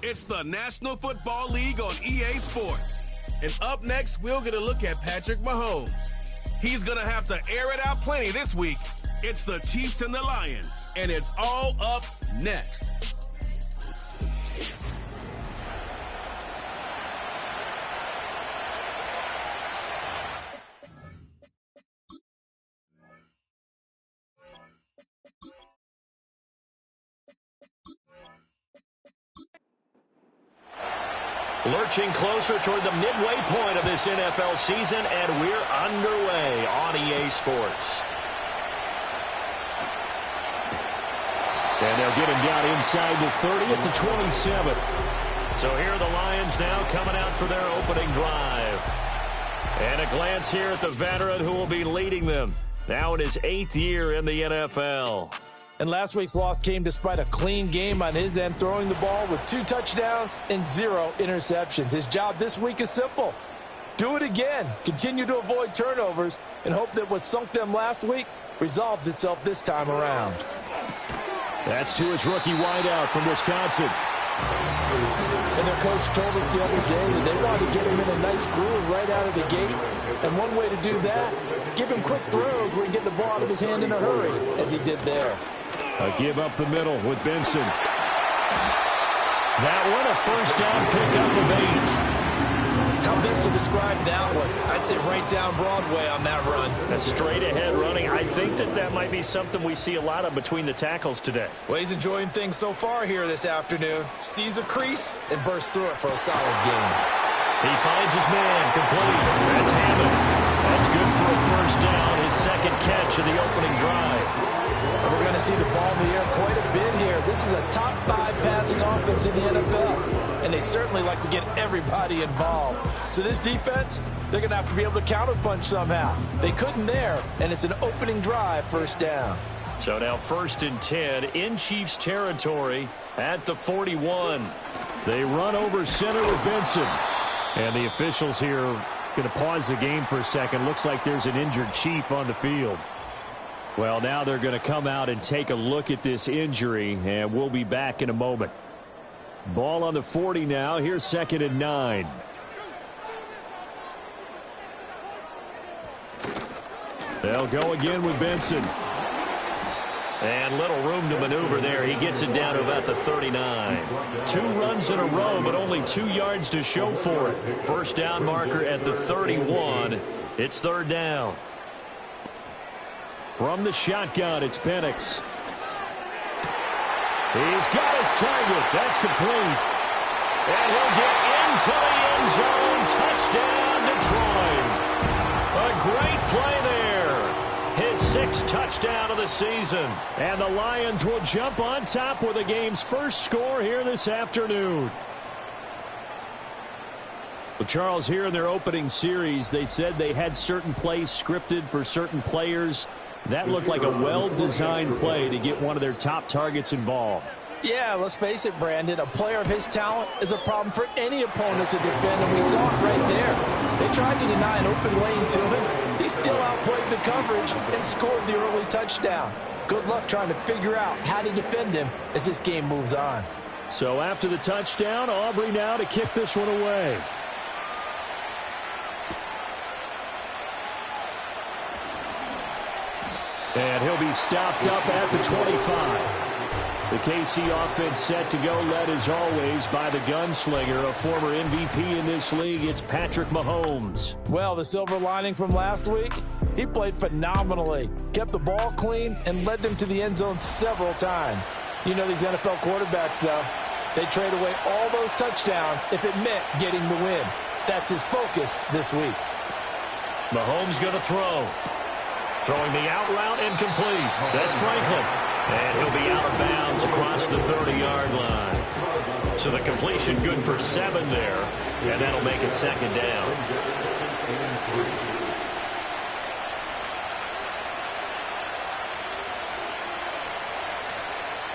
It's the National Football League on EA Sports. And up next, we'll get a look at Patrick Mahomes. He's going to have to air it out plenty this week. It's the Chiefs and the Lions, and it's all up next. Lurching closer toward the midway point of this NFL season, and we're underway on EA Sports. And they'll get him down inside the 30 at the 27. So here are the Lions now coming out for their opening drive. And a glance here at the veteran who will be leading them, now in his 8th year in the NFL. And last week's loss came despite a clean game on his end, throwing the ball with 2 touchdowns and 0 interceptions. His job this week is simple. Do it again. Continue to avoid turnovers and hope that what sunk them last week resolves itself this time around. That's to his rookie wideout from Wisconsin. And their coach told us the other day that they wanted to get him in a nice groove right out of the gate. And one way to do that, give him quick throws where he can get the ball out of his hand in a hurry, as he did there. A give up the middle with Benson. That one, a first down pickup of 8. How best to describe that one? I'd say right down Broadway on that run. A straight ahead running. I think that might be something we see a lot of between the tackles today. Well, he's enjoying things so far here this afternoon. Sees a crease and bursts through it for a solid gain. He finds his man, complete. That's Hammond. That's good for a first down, his second catch of the opening drive. And we're going to see the ball in the air quite a bit here. This is a top 5 passing offense in the NFL, and they certainly like to get everybody involved. So this defense, they're going to have to be able to counterpunch somehow. They couldn't there, and it's an opening drive, first down. So now 1st and 10 in Chiefs territory at the 41. They run over center with Benson. And the officials here going to pause the game for a second. Looks like there's an injured Chief on the field. Well, now they're going to come out and take a look at this injury, and we'll be back in a moment. Ball on the 40 now. Here's 2nd and 9. They'll go again with Benson. And little room to maneuver there. He gets it down to about the 39. 2 runs in a row, but only 2 yards to show for it. First down marker at the 31. It's 3rd down. From the shotgun, it's Penix. He's got his target. That's complete. And he'll get into the end zone. Touchdown, Detroit. A great play there. His 6th touchdown of the season. And the Lions will jump on top with the game's first score here this afternoon. Well, Charles, here in their opening series, they said they had certain plays scripted for certain players. That looked like a well-designed play to get one of their top targets involved. Yeah, let's face it, Brandon. A player of his talent is a problem for any opponent to defend, and we saw it right there. They tried to deny an open lane to him. He still outplayed the coverage and scored the early touchdown. Good luck trying to figure out how to defend him as this game moves on. So after the touchdown, Aubrey now to kick this one away. And he'll be stopped up at the 25. The KC offense set to go, led as always by the gunslinger, a former MVP in this league. It's Patrick Mahomes. Well, the silver lining from last week, he played phenomenally. Kept the ball clean and led them to the end zone several times. You know these NFL quarterbacks, though. They trade away all those touchdowns if it meant getting the win. That's his focus this week. Mahomes going to throw. Throwing the out route incomplete. That's Franklin. And he'll be out of bounds across the 30-yard line. So the completion good for 7 there. And that'll make it 2nd down.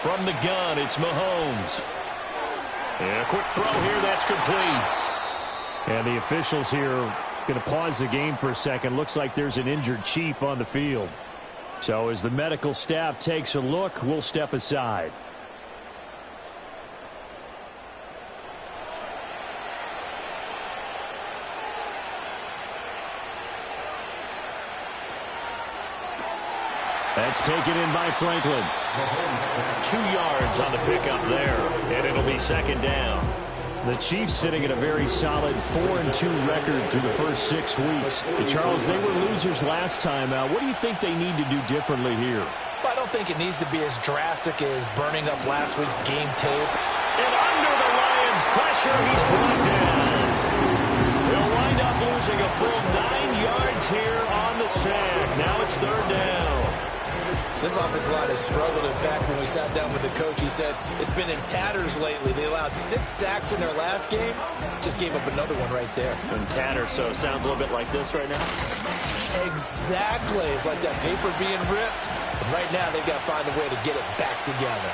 From the gun, it's Mahomes. And a quick throw here. That's complete. And the officials here going to pause the game for a second. Looks like there's an injured Chief on the field. So as the medical staff takes a look, we'll step aside. That's taken in by Franklin. 2 yards on the pickup there, and it'll be second down. The Chiefs sitting at a very solid 4-2 record through the first 6 weeks. Charles, they were losers last time out. What do you think they need to do differently here? Well, I don't think it needs to be as drastic as burning up last week's game tape. And under the Lions' pressure, he's brought down. They'll wind up losing a full 9 yards here on the sack. Now it's third down. This offensive line has struggled. In fact, when we sat down with the coach, he said it's been in tatters lately. They allowed 6 sacks in their last game. Just gave up another one right there. In tatters, so it sounds a little bit like this right now. Exactly. It's like that paper being ripped. And right now, they've got to find a way to get it back together.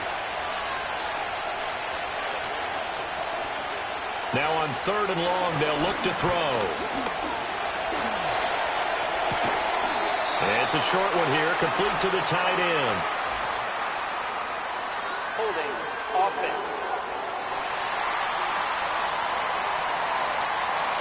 Now on 3rd and long, they'll look to throw. It's a short one here, complete to the tight end. Holding offense.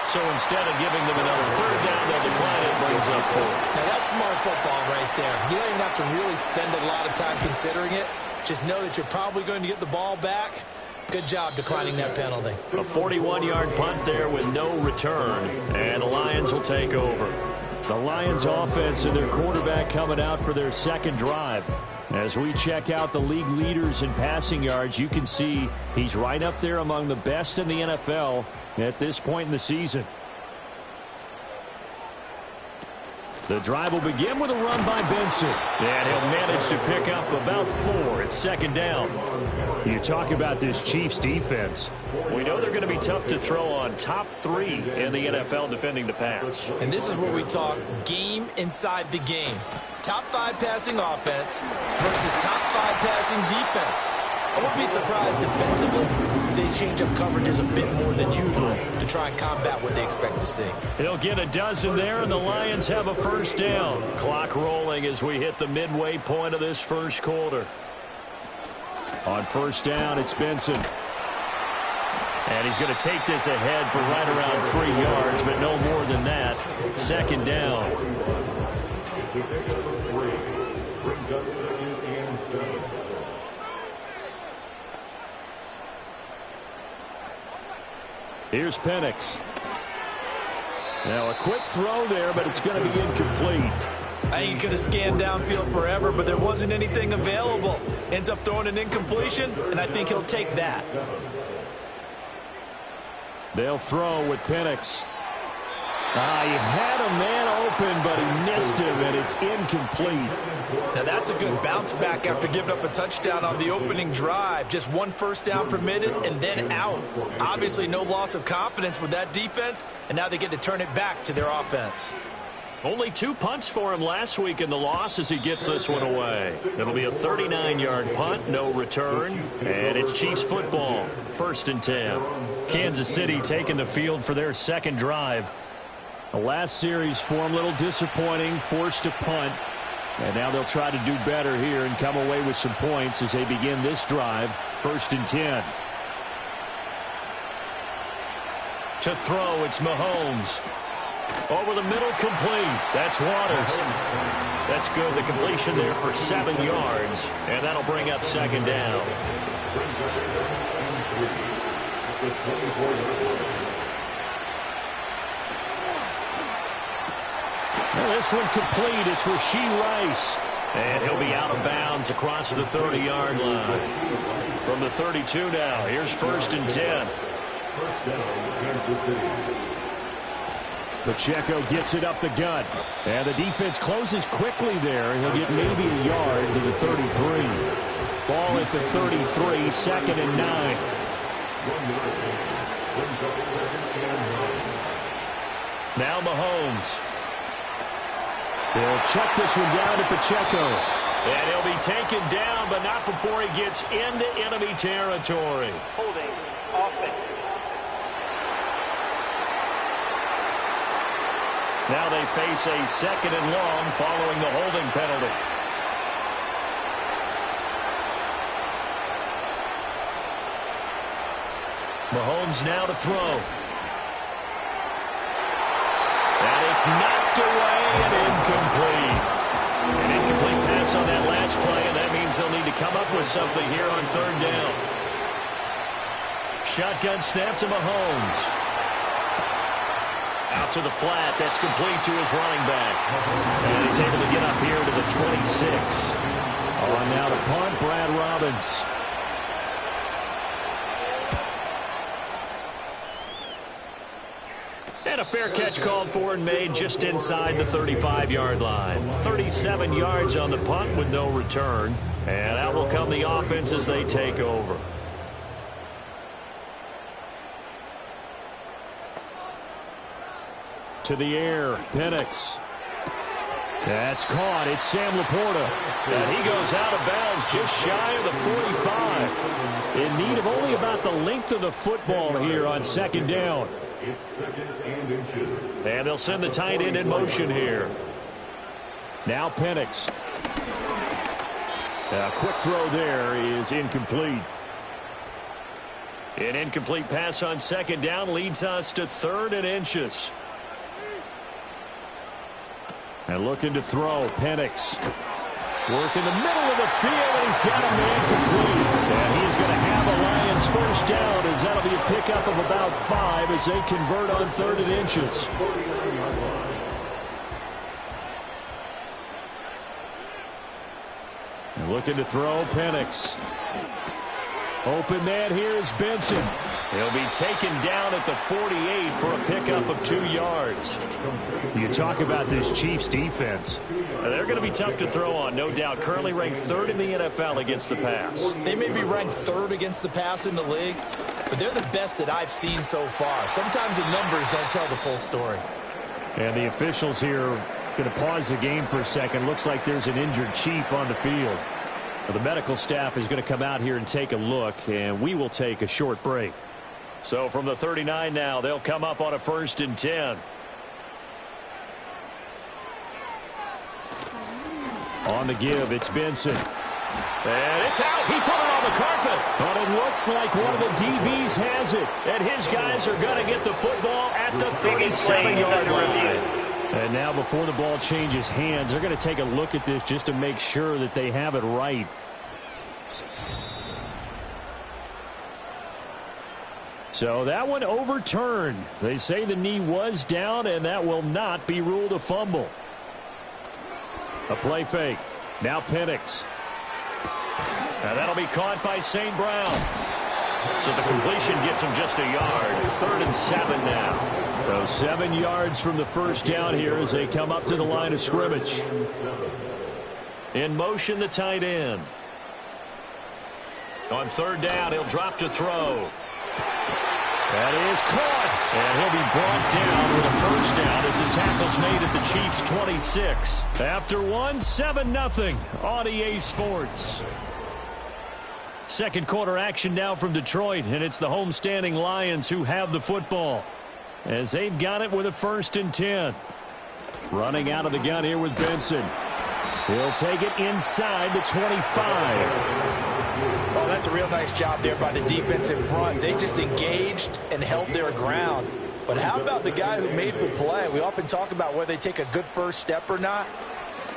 So instead of giving them another 3rd down, they'll decline it, brings up 4. Now that's smart football right there. You don't even have to really spend a lot of time considering it. Just know that you're probably going to get the ball back. Good job declining that penalty. A 41-yard punt there with no return, and the Lions will take over. The Lions offense and their quarterback coming out for their second drive. As we check out the league leaders in passing yards, you can see he's right up there among the best in the NFL at this point in the season. The drive will begin with a run by Benson. And he'll manage to pick up about 4. It's second down. You talk about this Chiefs defense. We know they're going to be tough to throw on. Top 3 in the NFL defending the pass. And this is where we talk game inside the game. Top 5 passing offense versus top 5 passing defense. I won't be surprised defensively if they change up coverages a bit more than usual to try and combat what they expect to see. He'll get a dozen there, and the Lions have a first down. Clock rolling as we hit the midway point of this first quarter. On first down, it's Benson. And he's going to take this ahead for right around 3 yards, but no more than that. Second down. Here's Penix. Now a quick throw there, but it's going to be incomplete. I think he could have scanned downfield forever, but there wasn't anything available. Ends up throwing an incompletion, and I think he'll take that. They'll throw with Penix. He had a man open, but he missed him, and it's incomplete. Now that's a good bounce back after giving up a touchdown on the opening drive. Just 1 first down permitted and then out. Obviously no loss of confidence with that defense, and now they get to turn it back to their offense. Only 2 punts for him last week in the loss as he gets this one away. It'll be a 39-yard punt, no return, and it's Chiefs football. 1st and 10. Kansas City taking the field for their second drive. The last series for him, a little disappointing, forced to punt. And now they'll try to do better here and come away with some points as they begin this drive. 1st and 10. To throw, it's Mahomes. Over the middle, complete. That's Waters. That's good. The completion there for 7 yards. And that'll bring up second down. Well, this one complete. It's Rashee Rice. And he'll be out of bounds across the 30-yard line. From the 32 now, here's 1st and 10. Pacheco gets it up the gut. And the defense closes quickly there. He'll get maybe a yard to the 33. Ball at the 33, 2nd and 9. Now Mahomes. They'll check this one down to Pacheco. And he'll be taken down, but not before he gets into enemy territory. Holding offense. Now they face a 2nd and long following the holding penalty. Mahomes now to throw. And it's knocked away and incomplete. An incomplete pass on that last play, and that means they'll need to come up with something here on third down. Shotgun snap to Mahomes. Out to the flat. That's complete to his running back. And he's able to get up here to the 26. On now to punt, Brad Robbins. And a fair catch called for and made just inside the 35-yard line. 37 yards on the punt with no return. And out will come the offense as they take over. To the air, Penix. That's caught. It's Sam Laporta. And he goes out of bounds just shy of the 45. In need of only about the length of the football here on second down. And they'll send the tight end in motion here. Now Penix. A quick throw there is incomplete. An incomplete pass on second down leads us to 3rd and inches. And looking to throw, Penix. Work in the middle of the field, and he's got a man complete. And he is going to have a Lions first down, as that'll be a pickup of about 5 as they convert on 3rd and inches. And looking to throw, Penix. Open man here is Benson. He'll be taken down at the 48 for a pickup of 2 yards. You talk about this Chiefs defense. They're going to be tough to throw on, no doubt. Currently ranked 3rd in the NFL against the pass. They may be ranked 3rd against the pass in the league, but they're the best that I've seen so far. Sometimes the numbers don't tell the full story. And the officials here going to pause the game for a second. Looks like there's an injured Chief on the field. The medical staff is going to come out here and take a look, and we will take a short break. So from the 39 now, they'll come up on a 1st and 10. On the give, it's Benson. And it's out. He put it on the carpet. But it looks like one of the DBs has it. And his guys are going to get the football at the 37-yard line. And now before the ball changes hands, they're going to take a look at this just to make sure that they have it right. So that one overturned. They say the knee was down, and that will not be ruled a fumble. A play fake. Now Penix. And that'll be caught by St. Brown. So the completion gets him just a yard. 3rd and 7 now. So 7 yards from the first down here as they come up to the line of scrimmage. In motion, the tight end. On 3rd down, he'll drop to throw. That is caught. And he'll be brought down with a first down as the tackle's made at the Chiefs' 26. After 7-0 on EA Sports. Second quarter action now from Detroit, and it's the homestanding Lions who have the football as they've got it with a 1st and 10. Running out of the gun here with Benson. He'll take it inside the 25. Oh, that's a real nice job there by the defense in front. They just engaged and held their ground. But how about the guy who made the play? We often talk about whether they take a good first step or not.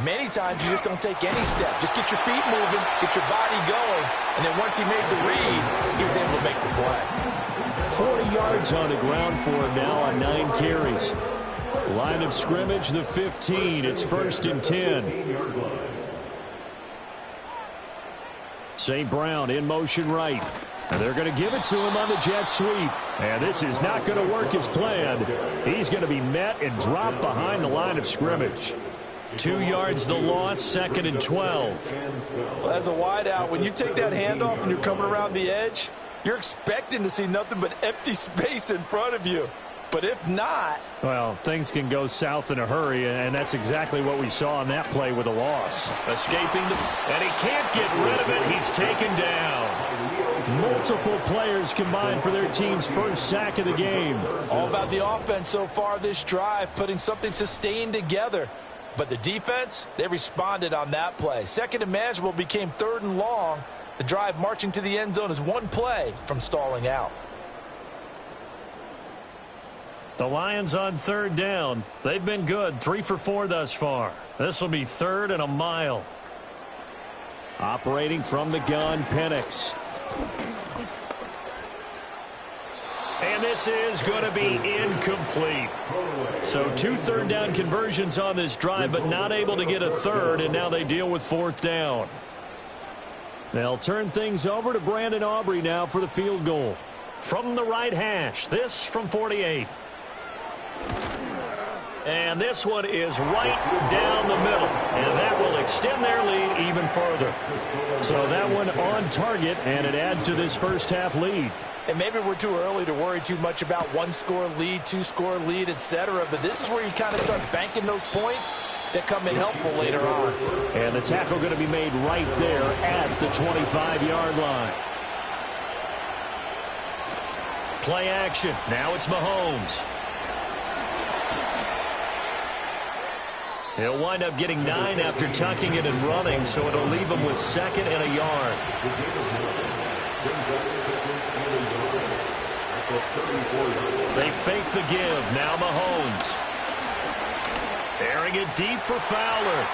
Many times you just don't take any step. Just get your feet moving, get your body going, and then once he made the read, he was able to make the play. 40 yards on the ground for him now on 9 carries. Line of scrimmage, the 15. It's 1st and 10. St. Brown in motion right. And they're going to give it to him on the jet sweep. And this is not going to work as planned. He's going to be met and dropped behind the line of scrimmage. 2 yards the loss, 2nd and 12. Well, as a wideout, when you take that handoff and you're coming around the edge, you're expecting to see nothing but empty space in front of you. But if not... Well, things can go south in a hurry, and that's exactly what we saw on that play with a loss. Escaping, and he can't get rid of it. He's taken down. Multiple players combined for their team's first sack of the game. All about the offense so far this drive, putting something sustained together. But the defense, they responded on that play. 2nd and manageable became 3rd and long. The drive marching to the end zone is 1 play from stalling out. The Lions on third down. They've been good, 3 for 4 thus far. This will be 3rd and a mile. Operating from the gun, Penix. And this is going to be incomplete. So 2 third down conversions on this drive, but not able to get a third, and now they deal with 4th down. They'll turn things over to Brandon Aubrey now for the field goal. From the right hash, this from 48. And this one is right down the middle, and that will extend their lead even further. So that one on target, and it adds to this first half lead. And maybe we're too early to worry too much about 1-score lead, 2-score lead, etc. But this is where you kind of start banking those points that come in helpful later on. And the tackle going to be made right there at the 25-yard line. Play action. Now it's Mahomes. He'll wind up getting 9 after tucking it and running, so it'll leave him with 2nd and a yard. They fake the give. Now Mahomes. Airing it deep for Fowler.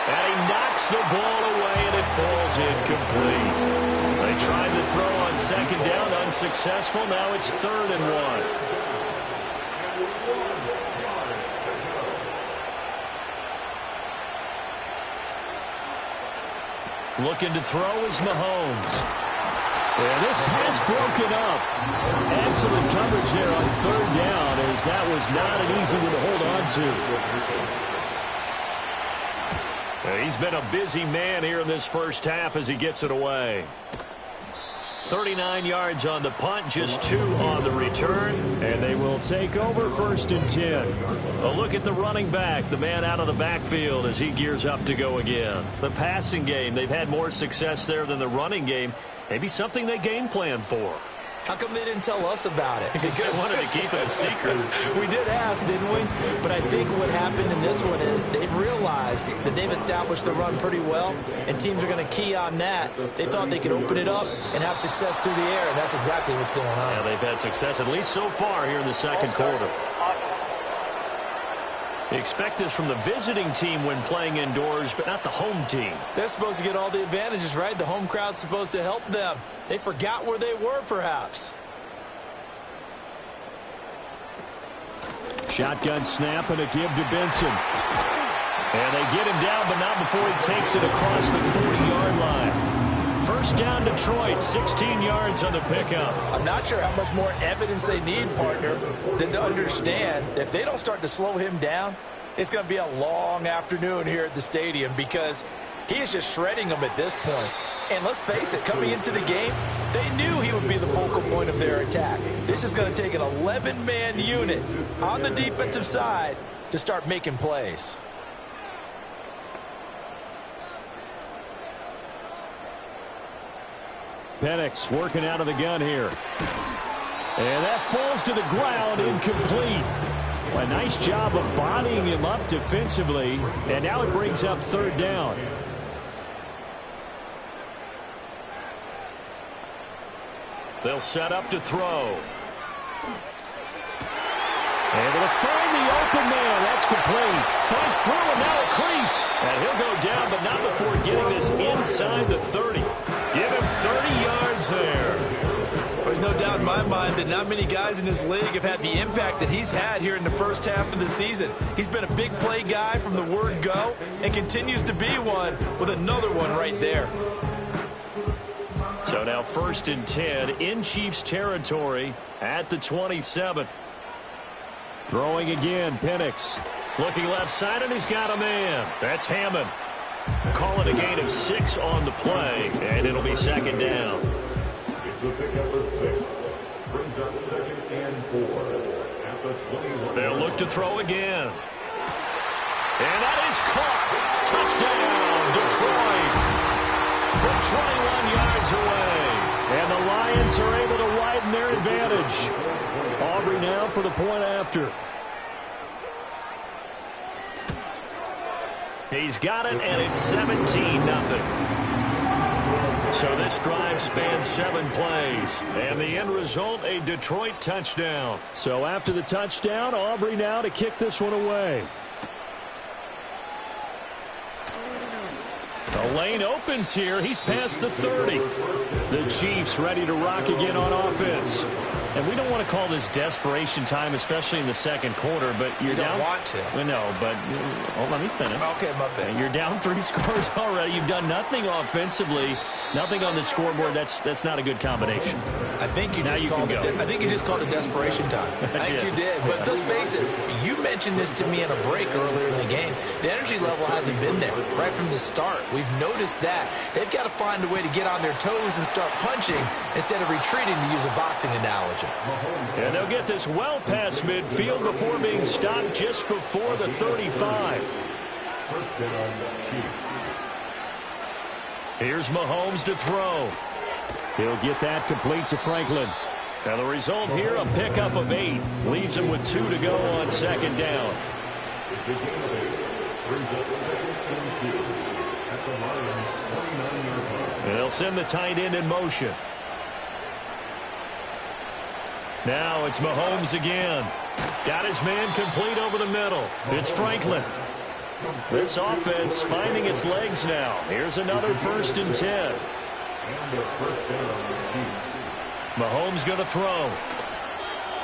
And he knocks the ball away, and it falls incomplete. They tried to throw on 2nd down, unsuccessful. Now it's 3rd and 1. Looking to throw is Mahomes. And this pass broken up. Excellent coverage there on 3rd down, as that was not an easy one to hold on to. Well, he's been a busy man here in this first half as he gets it away. 39 yards on the punt, just 2 on the return, and they will take over 1st and 10. A look at the running back, the man out of the backfield as he gears up to go again. The passing game, they've had more success there than the running game. Maybe something they game plan for. How come they didn't tell us about it? Because they wanted to keep it a secret. We did ask, didn't we? But I think what happened in this one is they've realized that they've established the run pretty well, and teams are going to key on that. They thought they could open it up and have success through the air, and that's exactly what's going on. Yeah, they've had success, at least so far, here in the second quarter. Expect this from the visiting team when playing indoors, but not the home team. They're supposed to get all the advantages, right? The home crowd's supposed to help them. They forgot where they were, perhaps. Shotgun snap and a give to Benson. And they get him down, but not before he takes it across the 40-yard line. First down, Detroit, 16 yards on the pickup. I'm not sure how much more evidence they need, partner, than to understand that if they don't start to slow him down, it's going to be a long afternoon here at the stadium because he is just shredding them at this point. And let's face it, coming into the game, they knew he would be the focal point of their attack. This is going to take an 11-man unit on the defensive side to start making plays. Penix working out of the gun here. And that falls to the ground, incomplete. A nice job of bodying him up defensively. And now it brings up 3rd down. They'll set up to throw. Able to find the open man. That's complete. Finds through and now a crease. And he'll go down, but not before getting this inside the 30. Give him 30 yards there. There's no doubt in my mind that not many guys in this league have had the impact that he's had here in the first half of the season. He's been a big play guy from the word go and continues to be one with another one right there. So now 1st and 10 in Chiefs territory at the 27. Throwing again, Penix. Looking left side, and he's got a man. That's Hammond. Call it a gain of 6 on the play, and it'll be 2nd down. It's the pickup of 6. Brings up 2nd and 4 at the 21. They'll look to throw again. And that is caught. Touchdown, Detroit. From 21 yards away. And the Lions are able to widen their advantage. Aubrey now for the point after. He's got it, and it's 17-0. So this drive spans 7 plays, and the end result, a Detroit touchdown. So after the touchdown, Aubrey now to kick this one away. The lane opens here. He's past the 30. The Chiefs ready to rock again on offense. And we don't want to call this desperation time, especially in the second quarter, but you're down. You don't want to. No, but let me finish. Okay, my bad. You're down 3 scores already. You've done nothing offensively, nothing on the scoreboard. That's not a good combination. I think you just called it desperation time. I think you did. But let's face it, you mentioned this to me in a break earlier in the game. The energy level hasn't been there right from the start. We've noticed that. They've got to find a way to get on their toes and start punching instead of retreating, to use a boxing analogy. And they'll get this well past midfield before being stopped just before the 35. Here's Mahomes to throw. He'll get that complete to Franklin. Now the result here, a pickup of 8. Leaves him with 2 to go on second down. And they'll send the tight end in motion. Now it's Mahomes again. Got his man complete over the middle. It's Franklin. This offense finding its legs now. Here's another 1st and 10. Mahomes going to throw.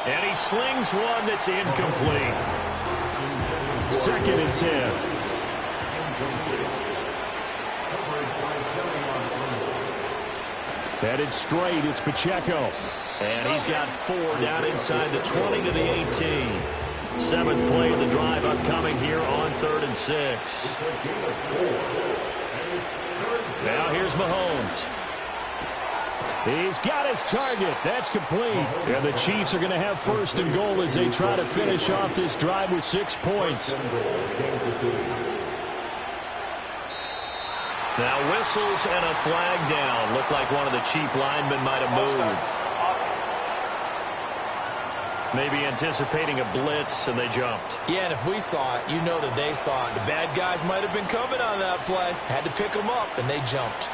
And he slings one that's incomplete. 2nd and 10. Headed straight, it's Pacheco. And he's got 4 down inside the 20 to the 18. 7th play of the drive upcoming here on 3rd and 6. Now here's Mahomes. He's got his target. That's complete. And the Chiefs are going to have 1st and goal as they try to finish off this drive with 6 points. Now whistles and a flag down. Looked like one of the Chief linemen might have moved. Maybe anticipating a blitz, and they jumped. Yeah, and if we saw it, you know that they saw it. The bad guys might have been coming on that play. Had to pick them up, and they jumped.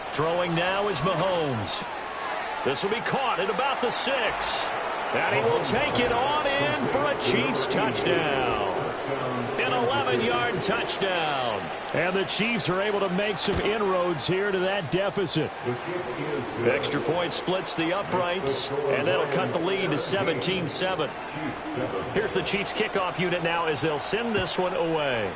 Throwing now is Mahomes. This will be caught at about the 6. And he will take it on in for a Chiefs touchdown. An 11-yard touchdown. And the Chiefs are able to make some inroads here to that deficit. Extra point splits the uprights, and that'll cut the lead to 17-7. Here's the Chiefs kickoff unit now as they'll send this one away.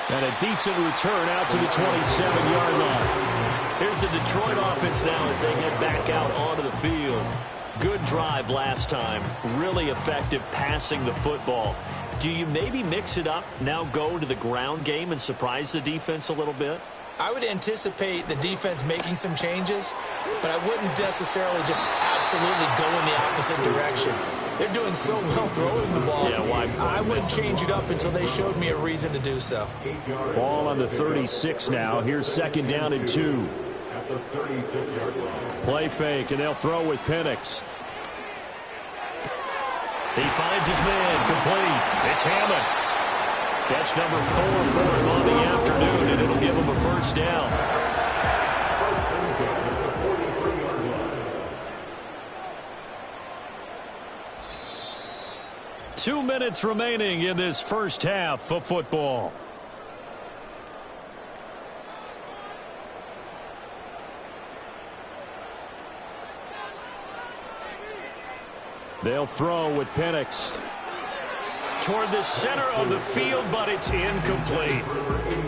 And a decent return out to the 27-yard line. Here's the Detroit offense now as they get back out onto the field. Good drive last time. Really effective passing the football. Do you maybe mix it up, now go to the ground game and surprise the defense a little bit? I would anticipate the defense making some changes, but I wouldn't necessarily just absolutely go in the opposite direction. They're doing so well throwing the ball. Yeah, why I wouldn't change it up until they showed me a reason to do so. Ball on the 36 now. Here's 2nd down and 2. Play fake, and they'll throw with Penix. He finds his man complete. It's Hammond. Catch number 4 for him on the afternoon, and it'll give him a 1st down. 2 minutes remaining in this first half of football. They'll throw with Penix. Toward the center of the field, but it's incomplete.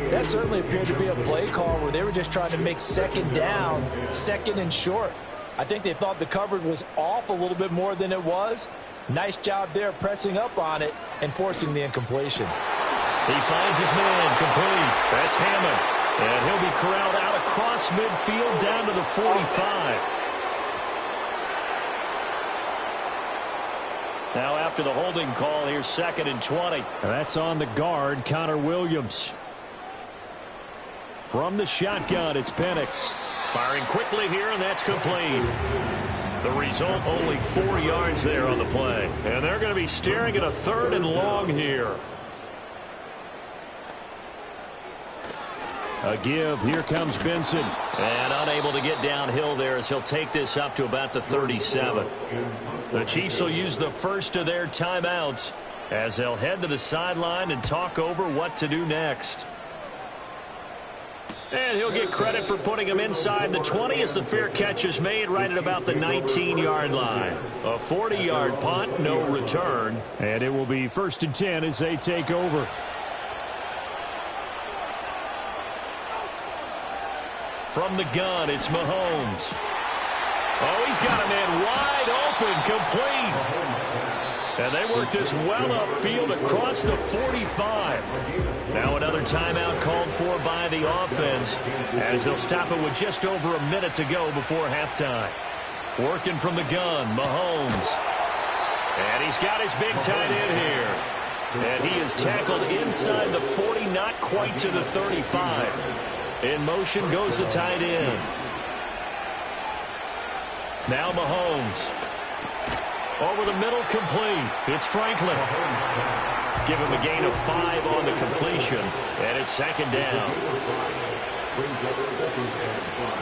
That certainly appeared to be a play call where they were just trying to make 2nd down, 2nd and short. I think they thought the coverage was off a little bit more than it was. Nice job there pressing up on it and forcing the incompletion. He finds his man complete. That's Hammond. And he'll be corralled out across midfield down to the 45. Now after the holding call, here's 2nd and 20. That's on the guard, Connor Williams. From the shotgun, it's Penix. Firing quickly here, and that's complete. The result, only 4 yards there on the play. And they're going to be staring at a 3rd and long here. A give. Here comes Benson. And unable to get downhill there as he'll take this up to about the 37. The Chiefs will use the first of their timeouts as they'll head to the sideline and talk over what to do next. And he'll get credit for putting him inside the 20 as the fair catch is made right at about the 19-yard line. A 40-yard punt, no return. And it will be 1st and 10 as they take over. From the gun, it's Mahomes. Oh, he's got a man wide open, complete. And they work this well upfield across the 45. Now another timeout called for by the offense as they'll stop it with just over a minute to go before halftime. Working from the gun, Mahomes. And he's got his big tight end here. And he is tackled inside the 40, not quite to the 35. In motion goes the tight end. Now Mahomes. Over the middle, complete. It's Franklin. Give him a gain of 5 on the completion, and it's 2nd down. Brings up 2nd and 5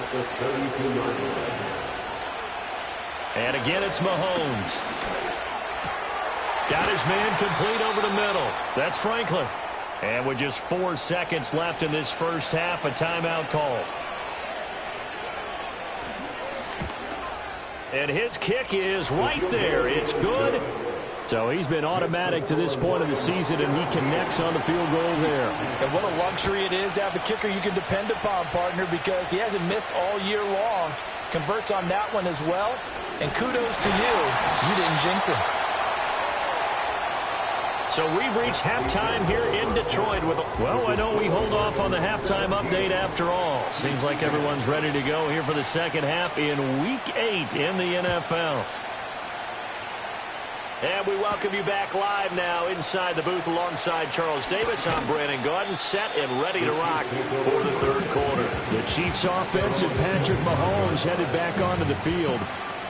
at the 32-yard line. And again, it's Mahomes. Got his man complete over the middle. That's Franklin. And with just 4 seconds left in this first half, a timeout call. And his kick is right there. It's good. So he's been automatic to this point of the season, and he connects on the field goal there. And what a luxury it is to have a kicker you can depend upon, partner, because he hasn't missed all year long. Converts on that one as well. And kudos to you. You didn't jinx him. So we've reached halftime here in Detroit with well, why don't we hold off on the halftime update after all? Seems like everyone's ready to go here for the second half in Week 8 in the NFL. And we welcome you back live now inside the booth alongside Charles Davis. I'm Brandon Gaudin, set and ready to rock for the 3rd quarter. The Chiefs offense and Patrick Mahomes headed back onto the field.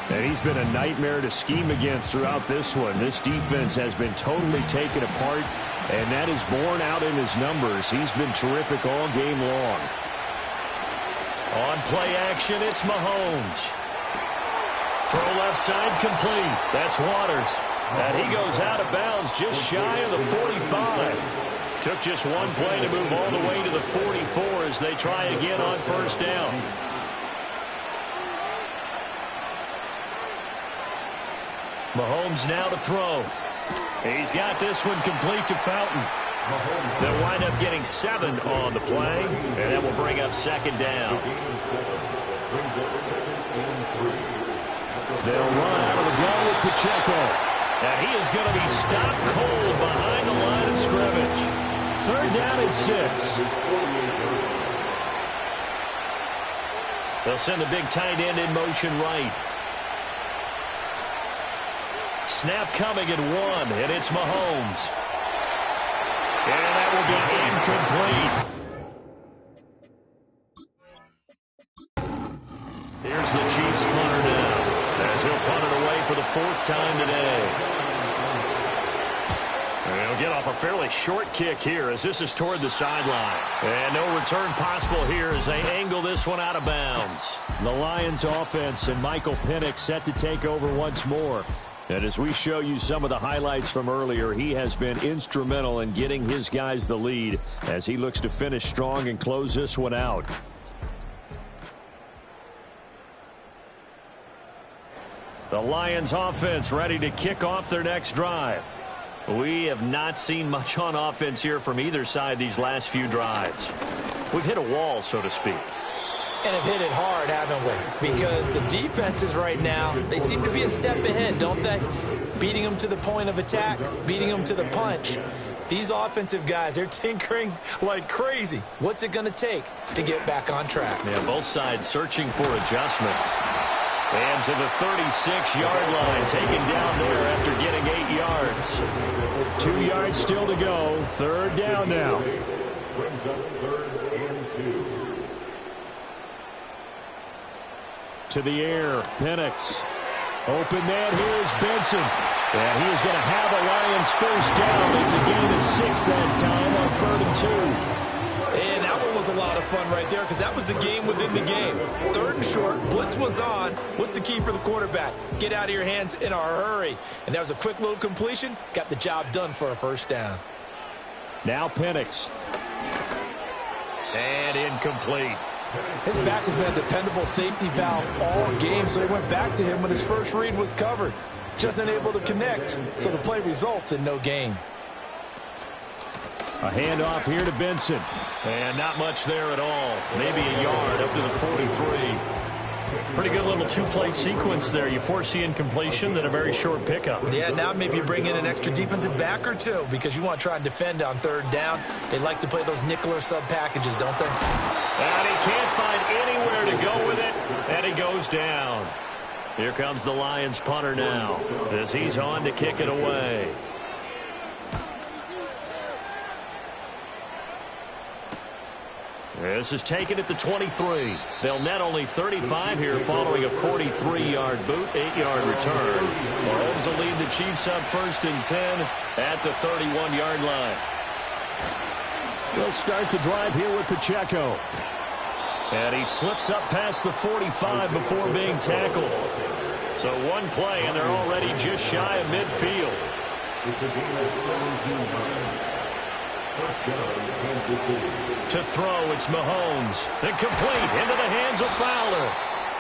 And he's been a nightmare to scheme against throughout this one. This defense has been totally taken apart, and that is borne out in his numbers. He's been terrific all game long. On play action, it's Mahomes. Throw left side complete. That's Waters. And he goes out of bounds just shy of the 45. Took just one play to move all the way to the 44 as they try again on 1st down. Mahomes now to throw. He's got this one complete to Fountain. They'll wind up getting 7 on the play, and that will bring up 2nd down. They'll run out of the gun with Pacheco. And he is going to be stopped cold behind the line of scrimmage. 3rd down and 6. They'll send the big tight end in motion right. Snap coming at 1, and it's Mahomes. And that will be incomplete. Here's the Chiefs punter now, as he'll punt it away for the 4th time today. And he'll get off a fairly short kick here as this is toward the sideline. And no return possible here as they angle this one out of bounds. The Lions offense and Michael Penix set to take over once more. And as we show you some of the highlights from earlier, he has been instrumental in getting his guys the lead as he looks to finish strong and close this one out. The Lions offense ready to kick off their next drive. We have not seen much on offense here from either side these last few drives. We've hit a wall, so to speak. And have hit it hard, haven't we? Because the defenses right now, they seem to be a step ahead, don't they? Beating them to the point of attack, beating them to the punch. These offensive guys, they're tinkering like crazy. What's it going to take to get back on track? Yeah, both sides searching for adjustments. And to the 36-yard line, taken down there after getting 8 yards. 2 yards still to go. 3rd down now. Brings up 3rd and 2. to the air. Penix. Open man, here's Benson. And he is going to have a Lions first down. It's a gain of 6 that time on 3rd and 2. And that one was a lot of fun right there because that was the game within the game. 3rd and short, blitz was on. What's the key for the quarterback? Get out of your hands in a hurry. And that was a quick little completion. Got the job done for a first down. Now Penix. And incomplete. His back has been a dependable safety valve all game, so he went back to him when his first read was covered. Just unable to connect, so the play results in no gain. A handoff here to Benson. And not much there at all. Maybe a yard up to the 43. Pretty good little two-play sequence there. You force the incompletion, then a very short pickup. Yeah, now maybe you bring in an extra defensive back or two because you want to try and defend on 3rd down. They like to play those nickel or sub packages, don't they? And he can't find anywhere to go with it, and he goes down. Here comes the Lions punter now as he's on to kick it away. This is taken at the 23. They'll net only 35 here following a 43-yard boot, 8-yard return. Mahomes will lead the Chiefs up 1st and 10 at the 31-yard line. They'll start the drive here with Pacheco. And he slips up past the 45 before being tackled. So one play, and they're already just shy of midfield. To throw, it's Mahomes. Incomplete into the hands of Fowler.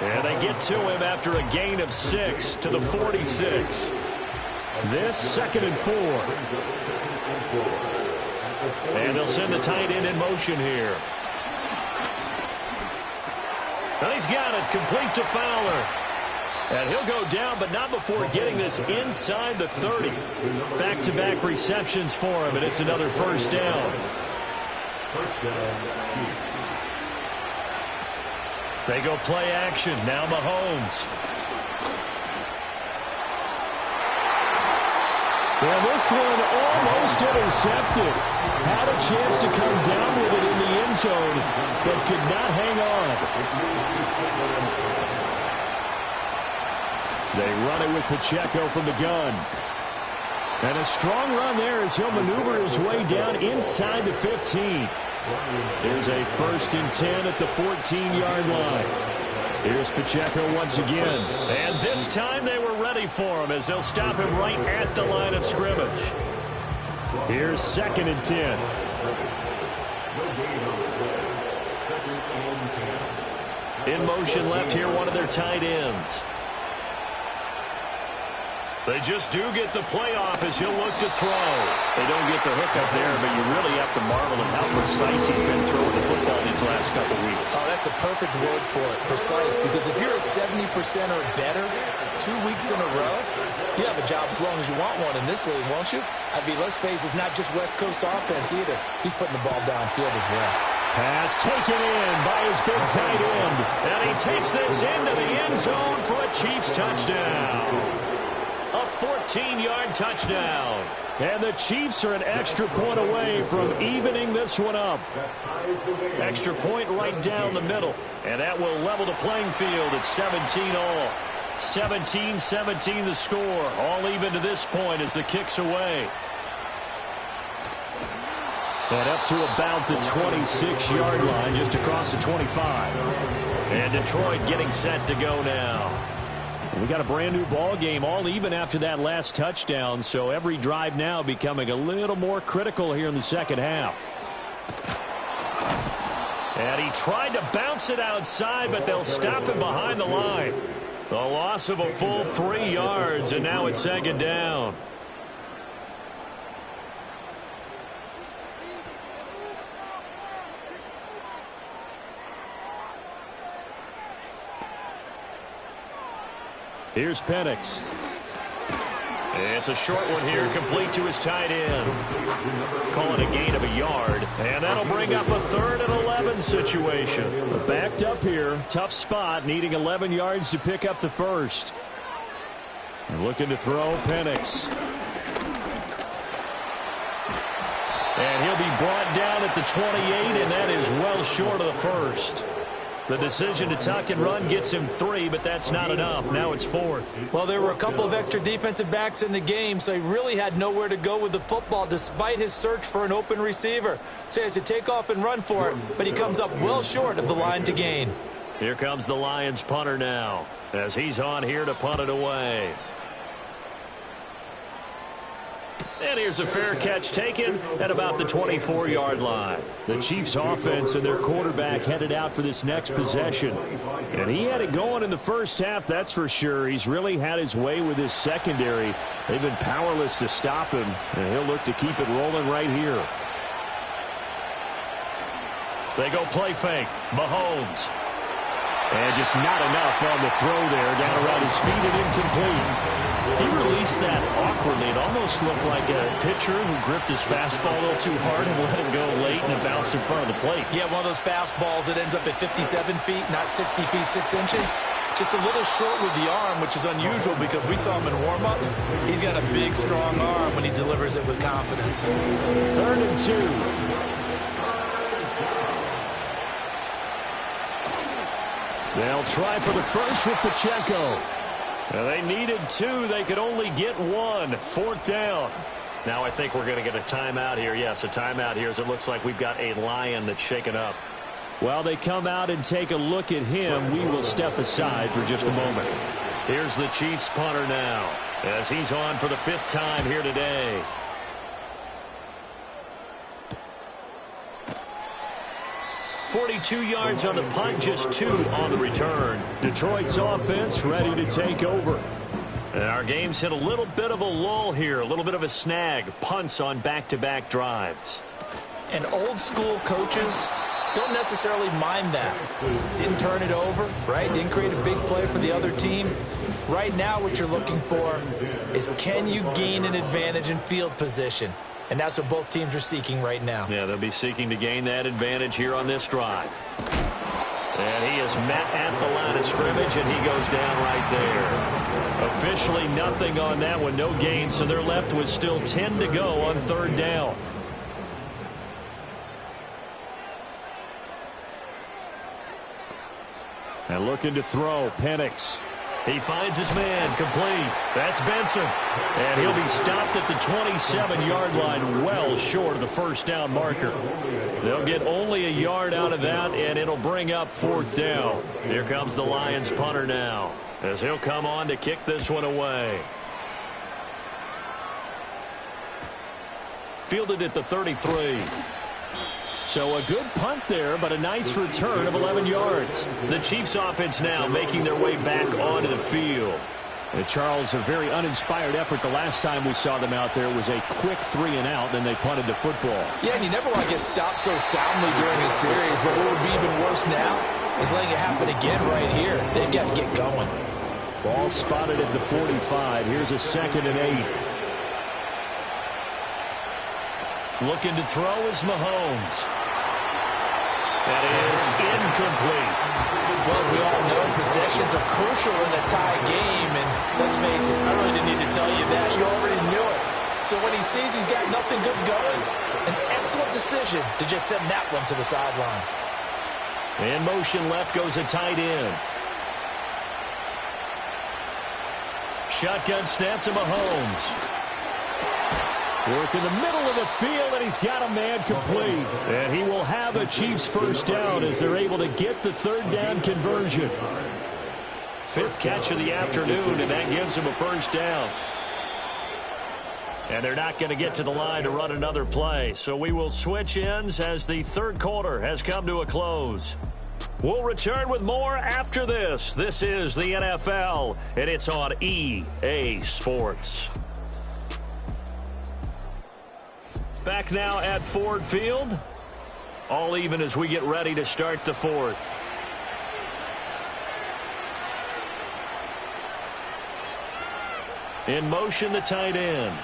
And they get to him after a gain of 6 to the 46. This 2nd and 4. And they'll send the tight end in motion here. And he's got it, complete to Fowler. And he'll go down, but not before getting this inside the 30. Back-to-back receptions for him, and it's another first down. They go play action. Now Mahomes. Well, this one almost intercepted. Had a chance to come down with it in the end zone, but could not hang on. They run it with Pacheco from the gun. And a strong run there as he'll maneuver his way down inside the 15. Here's a 1st and 10 at the 14-yard line. Here's Pacheco once again. And this time they were ready for him as they'll stop him right at the line of scrimmage. Here's 2nd and 10. In motion left here, one of their tight ends. They just do get the playoff as he'll look to throw. They don't get the hook up there, but you really have to marvel at how precise he's been throwing the football these last couple weeks. Oh, that's a perfect word for it, precise, because if you're at 70% or better 2 weeks in a row, you have a job as long as you want one in this league, won't you? I mean, let's face it, it's not just West Coast offense either. He's putting the ball downfield as well. Pass taken in by his big tight end. And he takes this into the end zone for a Chiefs touchdown. A 14-yard touchdown. And the Chiefs are an extra point away from evening this one up. Extra point right down the middle. And that will level the playing field at 17 all. 17-17 the score. All even to this point as the kick's away. And up to about the 26-yard line, just across the 25. And Detroit getting set to go now. We got a brand new ball game, all even after that last touchdown, so every drive now becoming a little more critical here in the second half. And he tried to bounce it outside, but they'll stop him behind the line. A loss of a full 3 yards, and now it's 2nd down. Here's Penix. It's a short one here, complete to his tight end. Calling a gain of a yard, and that'll bring up a 3rd and 11 situation. Backed up here, tough spot, needing 11 yards to pick up the first. And looking to throw, Penix. And he'll be brought down at the 28, and that is well short of the first. The decision to tuck and run gets him 3, but that's not enough. Now it's 4th. Well, there were a couple of extra defensive backs in the game, so he really had nowhere to go with the football despite his search for an open receiver. So he has to take off and run for it, but he comes up well short of the line to gain. Here comes the Lions punter now as he's on here to punt it away. And here's a fair catch taken at about the 24-yard line. The Chiefs offense and their quarterback headed out for this next possession. And he had it going in the first half, that's for sure. He's really had his way with his secondary. They've been powerless to stop him, and he'll look to keep it rolling right here. They go play fake. Mahomes. And just not enough on the throw there. Down around his feet and incomplete. He released that awkwardly. It almost looked like a pitcher who gripped his fastball a little too hard and let it go late, and it bounced in front of the plate. Yeah, one of those fastballs that ends up at 57 feet, not 60 feet, 6 inches. Just a little short with the arm, which is unusual because we saw him in warm-ups. He's got a big, strong arm when he delivers it with confidence. 3rd and 2. They'll try for the first with Pacheco. They needed 2. They could only get 1. 4th down. Now I think we're going to get a timeout here. Yes, a timeout here as it looks like we've got a Lion that's shaken up. While they come out and take a look at him, we will step aside for just a moment. Here's the Chiefs punter now as he's on for the 5th time here today. .42 yards on the punt, just 2 on the return. Detroit's offense ready to take over. And our game's hit a little bit of a lull here, a little bit of a snag. Punts on back-to-back drives. And old-school coaches don't necessarily mind that. Didn't turn it over, right? Didn't create a big play for the other team. Right now what you're looking for is, can you gain an advantage in field position? And that's what both teams are seeking right now. Yeah, they'll be seeking to gain that advantage here on this drive. And he is met at the line of scrimmage, and he goes down right there. Officially nothing on that one, no gain, so they're left with still 10 to go on 3rd down. And looking to throw, Penix. He finds his man, complete. That's Benson. And he'll be stopped at the 27-yard line, well short of the 1st down marker. They'll get only a yard out of that, and it'll bring up 4th down. Here comes the Lions punter now, as he'll come on to kick this one away. Fielded at the 33. So a good punt there, but a nice return of 11 yards. The Chiefs offense now making their way back onto the field. And Charles, a very uninspired effort. The last time we saw them out there was a quick 3-and-out, then they punted the football. Yeah, and you never want to get stopped so soundly during a series, but what would be even worse now is letting it happen again right here. They've got to get going. Ball spotted at the 45. Here's a 2nd and 8. Looking to throw is Mahomes. That is incomplete. Well, we all know possessions are crucial in a tie game, and let's face it, I really didn't need to tell you that. You already knew it. So when he sees he's got nothing good going, an excellent decision to just send that one to the sideline. In motion left goes a tight end. Shotgun snap to Mahomes. Work in the middle of the field, and he's got a man complete. And he will have a Chiefs 1st down as they're able to get the 3rd down conversion. 5th catch of the afternoon, and that gives him a 1st down. And they're not going to get to the line to run another play. So we will switch ends as the 3rd quarter has come to a close. We'll return with more after this. This is the NFL, and it's on EA Sports. Back now at Ford Field. All even as we get ready to start the 4th. In motion, the tight end.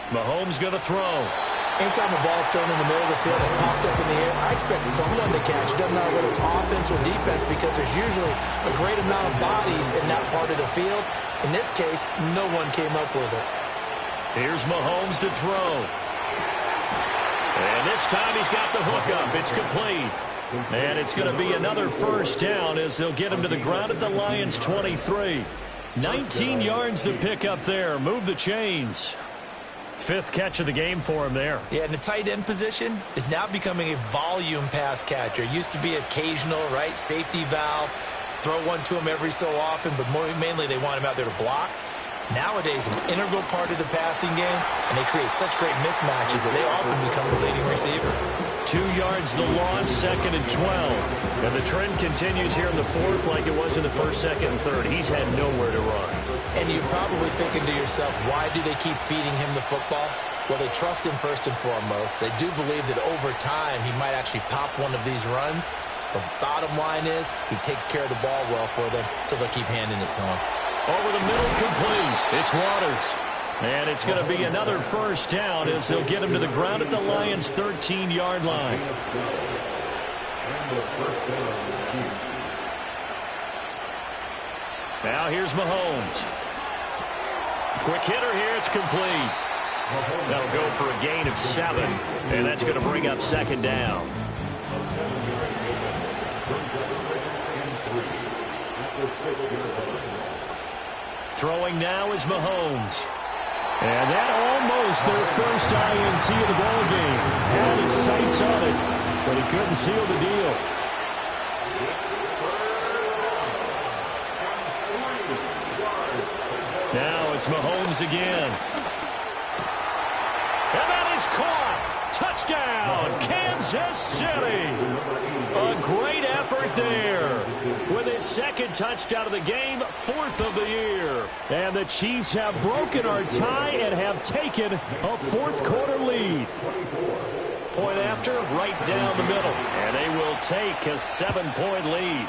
Mahomes going to throw. Anytime a ball's thrown in the middle of the field, it's popped up in the air, I expect someone to catch. Doesn't matter whether it's offense or defense, because there's usually a great amount of bodies in that part of the field. In this case, no one came up with it. Here's Mahomes to throw. And this time he's got the hookup. It's complete. And it's going to be another first down as they'll get him to the ground at the Lions' 23. 19 yards to pick up there. Move the chains. 5th catch of the game for him there. Yeah, and the tight end position is now becoming a volume pass catcher. It used to be occasional, right? Safety valve. Throw one to him every so often, but mainly they want him out there to block. Nowadays, an integral part of the passing game, and they create such great mismatches that they often become the leading receiver. 2 yards the loss, 2nd and 12. And the trend continues here in the 4th like it was in the 1st, 2nd, and 3rd. He's had nowhere to run. And you're probably thinking to yourself, why do they keep feeding him the football? Well, they trust him first and foremost. They do believe that over time he might actually pop one of these runs. The bottom line is he takes care of the ball well for them, so they'll keep handing it to him. Over the middle, complete. It's Waters. And it's going to be another first down as they'll get him to the ground at the Lions' 13-yard line. Now here's Mahomes. Quick hitter here. It's complete. That'll go for a gain of 7. And that's going to bring up 2nd down. Throwing now is Mahomes. And that almost their first INT of the ball game. Had his sights on it, but he couldn't seal the deal. Now it's Mahomes again. And that is caught. Touchdown, Kansas City. A great effort there. With his 2nd touchdown of the game, 4th of the year. And the Chiefs have broken our tie and have taken a 4th quarter lead. Point after, right down the middle. And they will take a 7-point lead.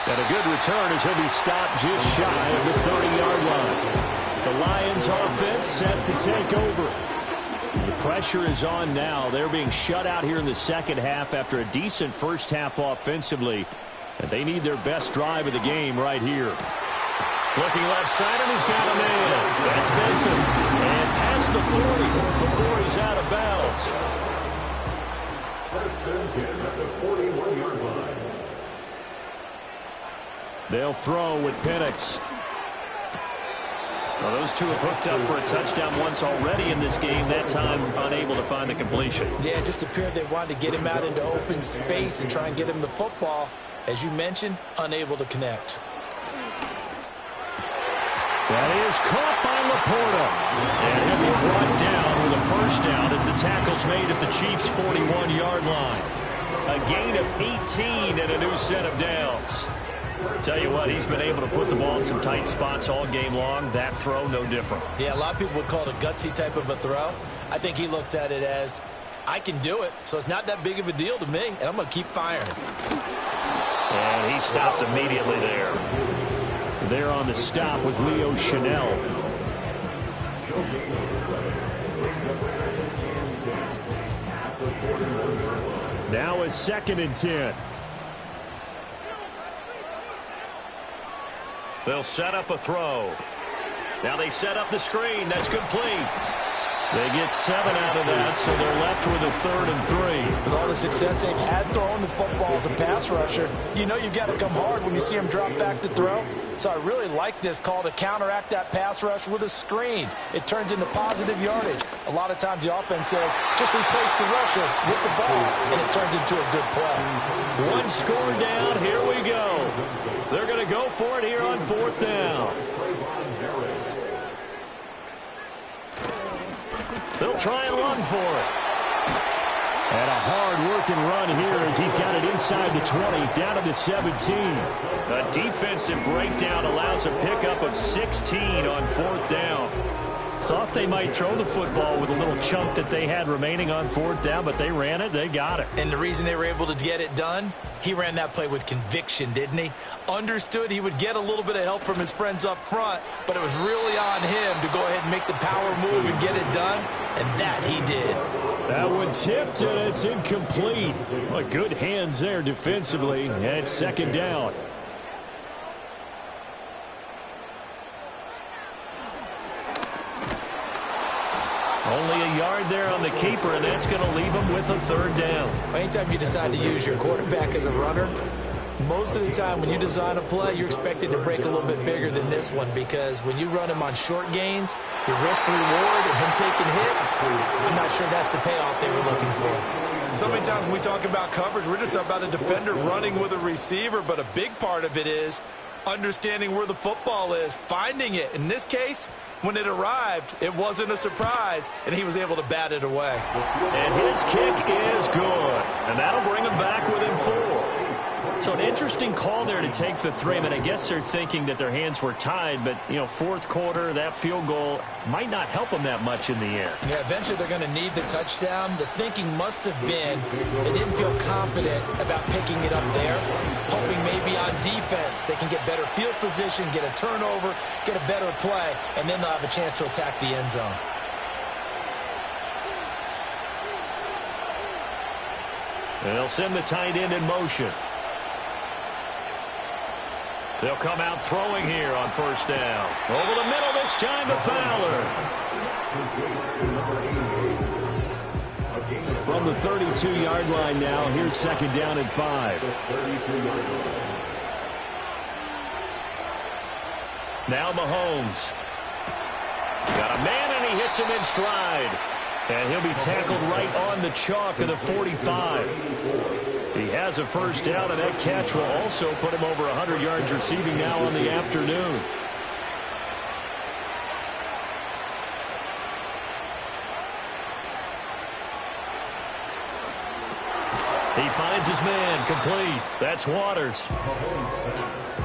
And a good return as he'll be stopped just shy of the 30-yard line. The Lions offense set to take over. The pressure is on now. They're being shut out here in the 2nd half after a decent first half offensively. And they need their best drive of the game right here. Looking left side, and he's got a man. That's Benson. And past the 40 before he's out of bounds. First and 10 at the 41-yard line. They'll throw with Penix. Well, those two have hooked up for a touchdown once already in this game, that time unable to find the completion. Yeah, it just appeared they wanted to get him out into open space and try and get him the football. As you mentioned, unable to connect. That is caught by Laporta. And he'll be brought down with a first down as the tackle's made at the Chiefs' 41-yard line. A gain of 18 and a new set of downs. Tell you what, he's been able to put the ball in some tight spots all game long. That throw, no different. Yeah, a lot of people would call it a gutsy type of a throw. I think he looks at it as, I can do it, so it's not that big of a deal to me, and I'm going to keep firing. And he stopped immediately there. There on the stop was Leo Chanel. Now it's 2nd and 10. They'll set up a throw. Now they set up the screen. That's complete. They get 7 out of that, so they're left with a 3rd and 3. With all the success they've had throwing the football as a pass rusher, you know you've got to come hard when you see him drop back to throw. So I really like this call to counteract that pass rush with a screen. It turns into positive yardage. A lot of times the offense says, just replace the rusher with the ball, and it turns into a good play. One score down. Here we go. They're going to go for it here on 4th down. They'll try and run for it. And a hard-working run here as he's got it inside the 20, down to the 17. A defensive breakdown allows a pickup of 16 on 4th down. Thought they might throw the football with a little chunk that they had remaining on 4th down, but they ran it, they got it. And the reason they were able to get it done, he ran that play with conviction, didn't he? Understood he would get a little bit of help from his friends up front, but it was really on him to go ahead and make the power move and get it done, and that he did. That one tipped, and it's incomplete. Well, good hands there defensively, and it's 2nd down. Only a yard there on the keeper, and that's going to leave him with a third down. Anytime you decide to use your quarterback as a runner, most of the time when you design a play, you're expected to break a little bit bigger than this one, because when you run him on short gains, your risk-reward and him taking hits, I'm not sure that's the payoff they were looking for. So many times when we talk about coverage, we're just about a defender running with a receiver, but a big part of it is understanding where the football is, finding it. In this case, when it arrived, it wasn't a surprise, and he was able to bat it away. And his kick is good, and that'll bring him back within 4. So an interesting call there to take the 3. I mean, I guess they're thinking that their hands were tied, but, you know, fourth quarter, that field goal might not help them that much in the air. Yeah, eventually they're going to need the touchdown. The thinking must have been they didn't feel confident about picking it up there, hoping maybe on defense they can get better field position, get a turnover, get a better play, and then they'll have a chance to attack the end zone. And they'll send the tight end in motion. They'll come out throwing here on first down. Over the middle this time to Fowler. From the 32-yard line now, here's second down and 5. Now Mahomes. Got a man, and he hits him in stride. And he'll be tackled right on the chalk of the 45. He has a first down, and that catch will also put him over 100 yards receiving now on the afternoon. He finds his man, complete. That's Waters.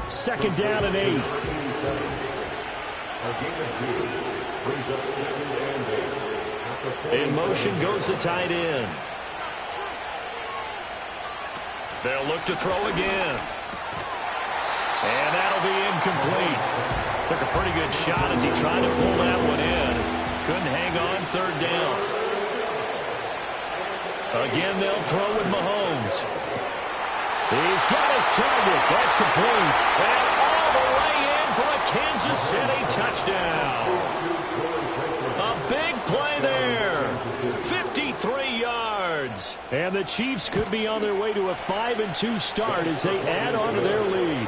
Second down and 8. In motion goes the tight end. They'll look to throw again. And that'll be incomplete. Took a pretty good shot as he tried to pull that one in. Couldn't hang on, third down. Again, they'll throw with Mahomes. He's got his target. That's complete. And all the way in for a Kansas City touchdown. A big play there. 53 yards. And the Chiefs could be on their way to a 5-2 start as they add on to their lead.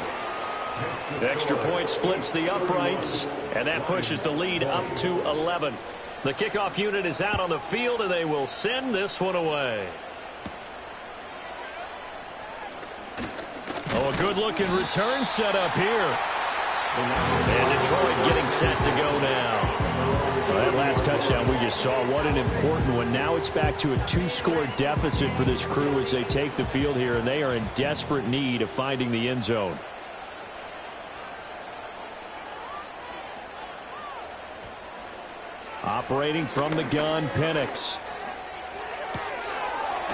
The extra point splits the uprights, and that pushes the lead up to 11. The kickoff unit is out on the field, and they will send this one away. Oh, a good-looking return set up here. And Detroit getting set to go now. Well, that last touchdown we just saw, what an important one. Now it's back to a 2-score deficit for this crew as they take the field here, and they are in desperate need of finding the end zone. Operating from the gun, Penix.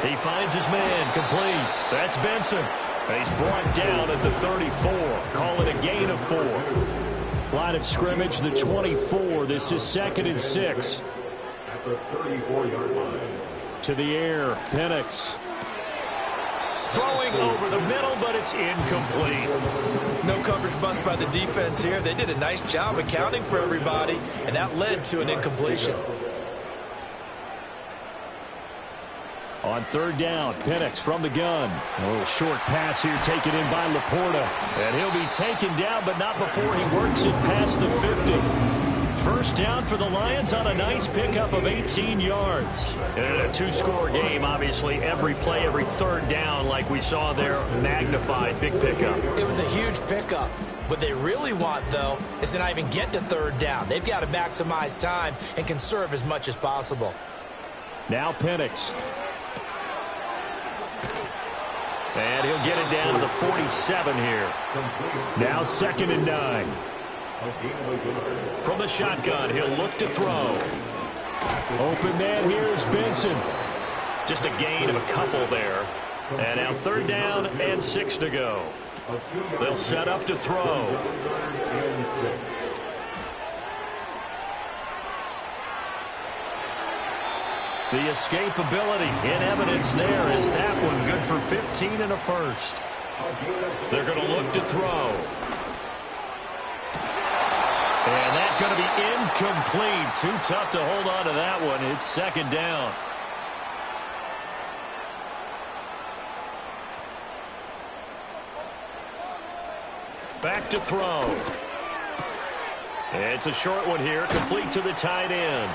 He finds his man, complete. That's Benson. He's brought down at the 34. Call it a gain of 4. Line of scrimmage, the 24. This is 2nd and 6. At the 34-yard line. To the air, Penix. Throwing over the middle, but it's incomplete. No coverage bust by the defense here. They did a nice job accounting for everybody, and that led to an incompletion. On third down, Penix from the gun. A little short pass here taken in by Laporta. And he'll be taken down, but not before he works it past the 50. First down for the Lions on a nice pickup of 18 yards. In a 2-score game, obviously, every play, every third down, like we saw there, magnified. Big pickup. It was a huge pickup. What they really want, though, is to not even get to third down. They've got to maximize time and conserve as much as possible. Now Penix. And he'll get it down to the 47 here. Now 2nd and 9. From the shotgun, he'll look to throw. Open man here is Benson. Just a gain of a couple there. And now 3rd down and 6 to go. They'll set up to throw. The escapability in evidence there is that one good for 15 and a first. They're going to look to throw. And that going to be incomplete. Too tough to hold on to that one. It's second down. Back to throw. It's a short one here, complete to the tight end.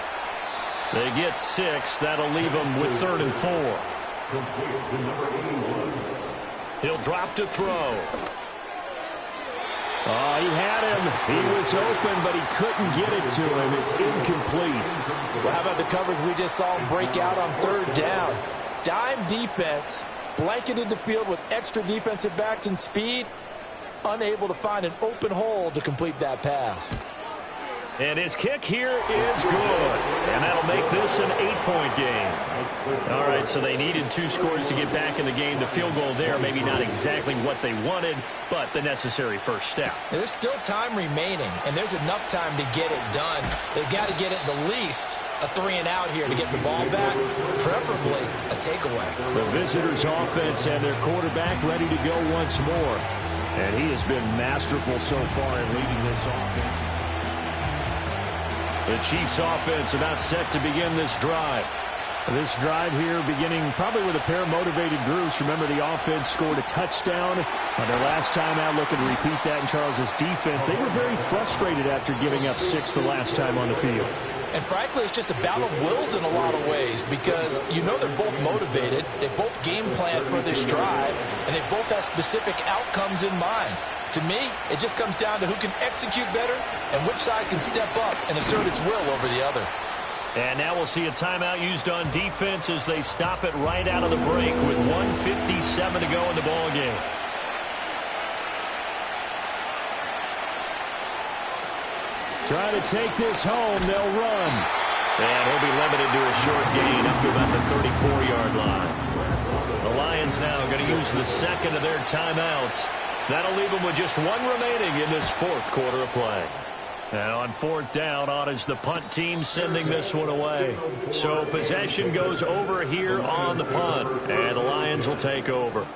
They get 6. That'll leave them with 3rd and 4. He'll drop to throw. Oh, he had him. He was open, but he couldn't get it to him. It's incomplete. Well, how about the coverage we just saw him break out on 3rd down? Dime defense, blanketed the field with extra defensive backs and speed, unable to find an open hole to complete that pass. And his kick here is good. And that'll make this an 8-point game. All right, so they needed 2 scores to get back in the game. The field goal there, maybe not exactly what they wanted, but the necessary first step. There's still time remaining, and there's enough time to get it done. They've got to get at the least a 3-and-out here to get the ball back, preferably a takeaway. The visitors' offense and their quarterback ready to go once more. And he has been masterful so far in leading this offense. The Chiefs' offense about set to begin this drive. This drive here beginning probably with a pair of motivated groups. Remember, the offense scored a touchdown on their last time out. Looking to repeat that in Charles's defense. They were very frustrated after giving up 6 the last time on the field. And frankly, it's just a battle of wills in a lot of ways because you know they're both motivated. They both game planned for this drive, and they both have specific outcomes in mind. To me, it just comes down to who can execute better and which side can step up and assert its will over the other. And now we'll see a timeout used on defense as they stop it right out of the break with 1:57 to go in the ballgame. Trying to take this home, they'll run. And he'll be limited to a short gain up to about the 34-yard line. The Lions now going to use the second of their timeouts. That'll leave them with just 1 remaining in this 4th quarter of play. And on 4th down, on is the punt team sending this one away. So possession goes over here on the punt, and the Lions will take over.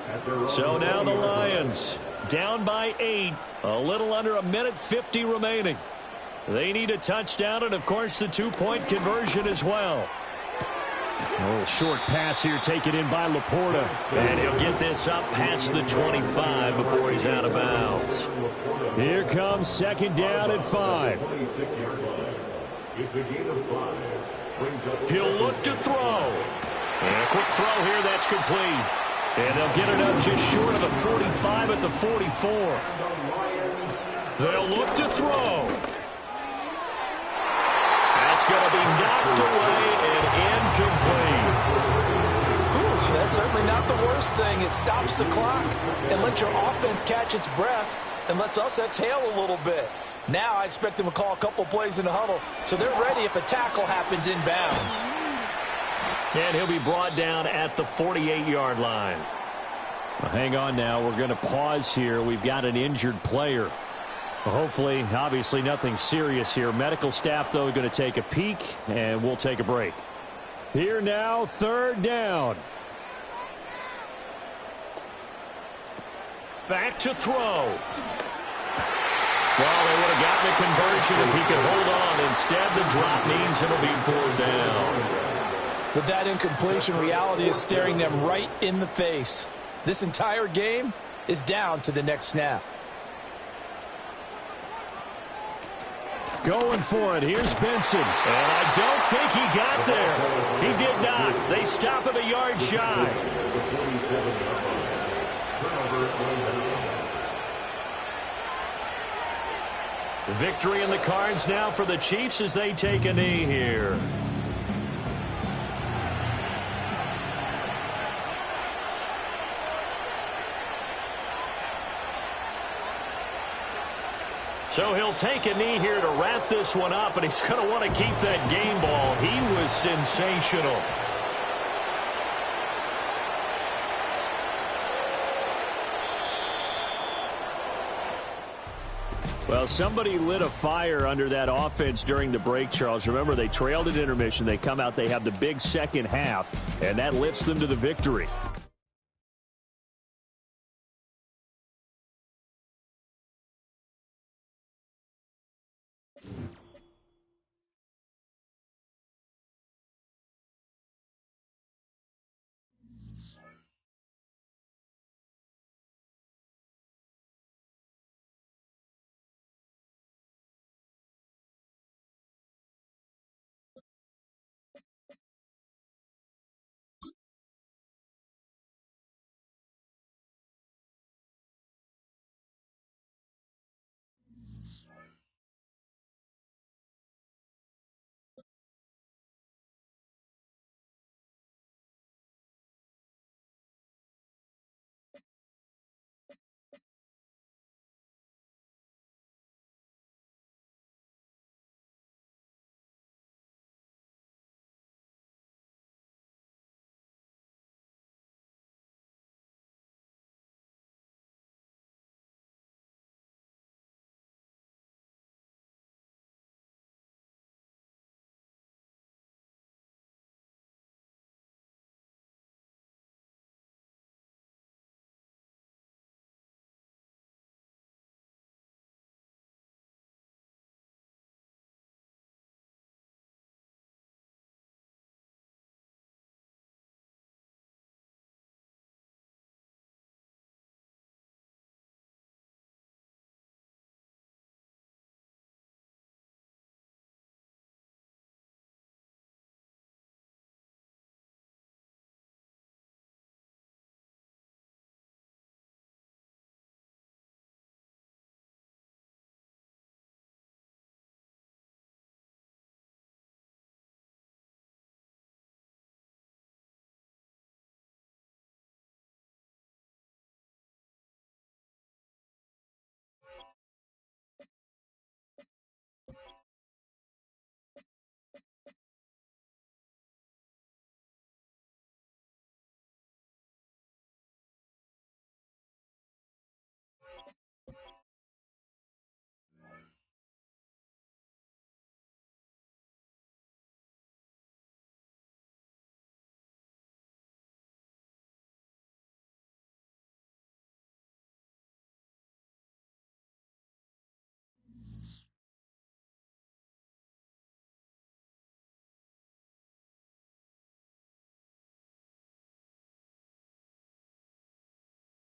So now the Lions down by 8, a little under 1:50 remaining. They need a touchdown and, of course, the 2-point conversion as well. A little short pass here taken in by Laporta. And he'll get this up past the 25 before he's out of bounds. Here comes 2nd down and 5. He'll look to throw. And a quick throw here, that's complete. And they'll get it up just short of the 45 at the 44. They'll look to throw. That's going to be knocked away and incomplete. Ooh, that's certainly not the worst thing. It stops the clock and lets your offense catch its breath and lets us exhale a little bit. Now I expect them to call a couple plays in the huddle so they're ready if a tackle happens inbounds. And he'll be brought down at the 48-yard line. Well, hang on now. We're going to pause here. We've got an injured player. Hopefully, obviously nothing serious here. Medical staff, though, going to take a peek, and we'll take a break. Here now, 3rd down. Back to throw. Well, they would have gotten the conversion if he could hold on. Instead, the drop means it'll be 4th down. With that incompletion, reality is staring them right in the face. This entire game is down to the next snap. Going for it. Here's Benson. And I don't think he got there. He did not. They stop him a yard shy. Victory in the cards now for the Chiefs as they take a knee here. So he'll take a knee here to wrap this one up, and he's going to want to keep that game ball. He was sensational. Well, somebody lit a fire under that offense during the break, Charles. Remember, they trailed at intermission. They come out, they have the big second half, and that lifts them to the victory.